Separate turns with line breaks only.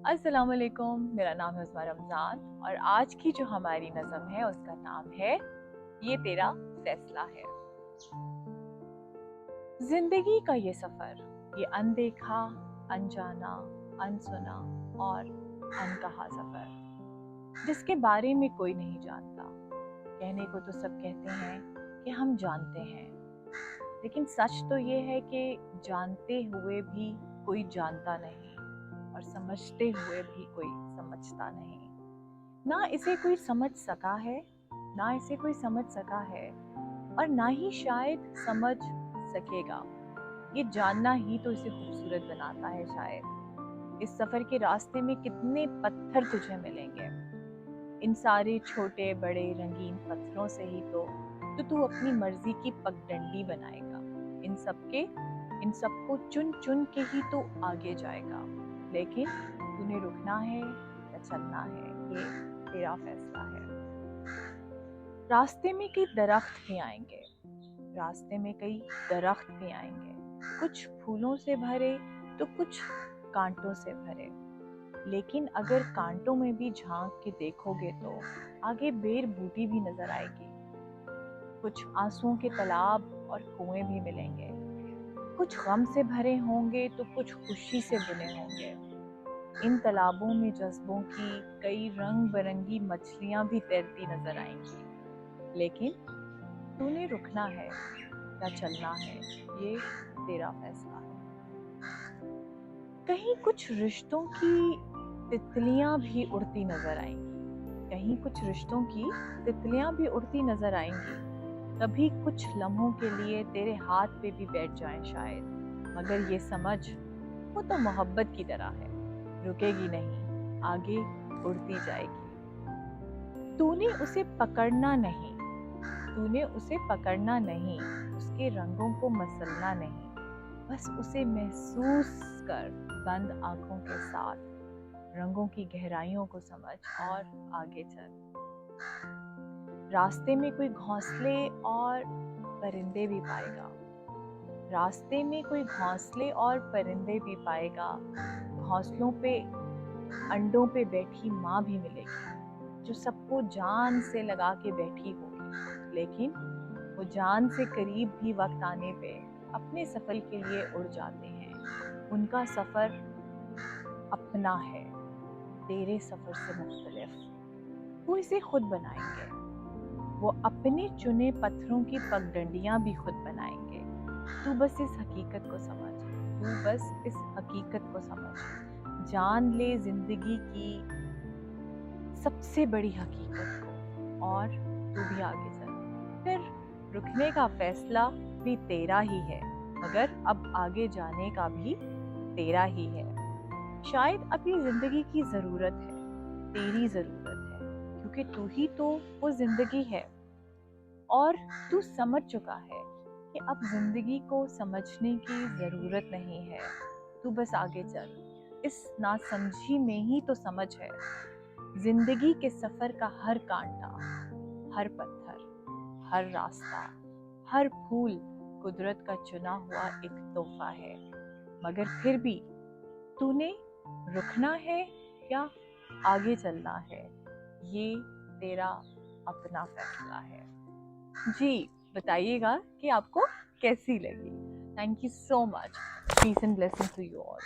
अस्सलाम वालेकुम, मेरा नाम है उस्मा रमज़ान और आज की जो हमारी नज़म है उसका नाम है ये तेरा फैसला है। जिंदगी का ये सफ़र, ये अनदेखा, अनजाना, अनसुना और अनकहा सफ़र, जिसके बारे में कोई नहीं जानता। कहने को तो सब कहते हैं कि हम जानते हैं, लेकिन सच तो ये है कि जानते हुए भी कोई जानता नहीं और समझते हुए भी कोई समझता नहीं। ना इसे कोई समझ सका है, ना इसे कोई समझ सका है और ना ही शायद समझ सकेगा। ये जानना ही तो इसे खूबसूरत बनाता है शायद। इस सफ़र के रास्ते में कितने पत्थर तुझे मिलेंगे, इन सारे छोटे बड़े रंगीन पत्थरों से ही तो तू अपनी मर्जी की पगडंडी बनाएगा। इन सबको चुन चुन के ही तो आगे जाएगा। लेकिन तूने रुकना है या चलना है, ये तेरा फैसला है। रास्ते में कई दरख्त भी आएंगे, रास्ते में कई दरख्त भी आएंगे, कुछ फूलों से भरे तो कुछ कांटों से भरे। लेकिन अगर कांटों में भी झांक के देखोगे तो आगे बेर बूटी भी नजर आएगी। कुछ आंसुओं के तालाब और कुएं भी मिलेंगे, कुछ गम से भरे होंगे तो कुछ खुशी से बुने होंगे। इन तालाबों में जज्बों की कई रंग बिरंगी मछलियां भी तैरती नजर आएंगी। लेकिन तूने रुकना है या चलना है, ये तेरा फैसला है। कहीं कुछ रिश्तों की तितलियां भी उड़ती नजर आएंगी, कहीं कुछ रिश्तों की तितलियां भी उड़ती नजर आएंगी। कभी कुछ लम्हों के लिए तेरे हाथ पे भी बैठ जाएं शायद, मगर ये समझ वो तो मोहब्बत की तरह है, रुकेगी नहीं, आगे उड़ती जाएगी। तूने उसे पकड़ना नहीं, तूने उसे पकड़ना नहीं, उसके रंगों को मसलना नहीं, बस उसे महसूस कर बंद आंखों के साथ। रंगों की गहराइयों को समझ और आगे चल। रास्ते में कोई घोंसले और परिंदे भी पाएगा, रास्ते में कोई घोंसले और परिंदे भी पाएगा। घोंसलों पे अंडों पे बैठी माँ भी मिलेगी, जो सबको जान से लगा के बैठी होगी। लेकिन वो जान से करीब भी वक्त आने पे अपने सफर के लिए उड़ जाते हैं। उनका सफर अपना है, तेरे सफर से मुख्तलिफ। वो इसे खुद बनाएंगे, वो अपने चुने पत्थरों की पगडंडियां भी खुद बनाएंगे। तू बस इस हकीकत को समझ, तू बस इस हकीकत को समझ। जान ले जिंदगी की सबसे बड़ी हकीकत को और तू भी आगे चल। फिर रुकने का फैसला भी तेरा ही है, मगर अब आगे जाने का भी तेरा ही है। शायद अभी जिंदगी की ज़रूरत है, तेरी ज़रूरत है, क्योंकि तू ही तो वो जिंदगी है। और तू समझ चुका है कि अब जिंदगी को समझने की ज़रूरत नहीं है। तू बस आगे चल, इस नासमझी में ही तो समझ है। जिंदगी के सफ़र का हर कांटा, हर पत्थर, हर रास्ता, हर फूल कुदरत का चुना हुआ एक तोहफा है। मगर फिर भी तूने रुकना है या आगे चलना है, ये तेरा अपना फैसला है। जी बताइएगा कि आपको कैसी लगी। Thank you so much. Peace and blessing to you all.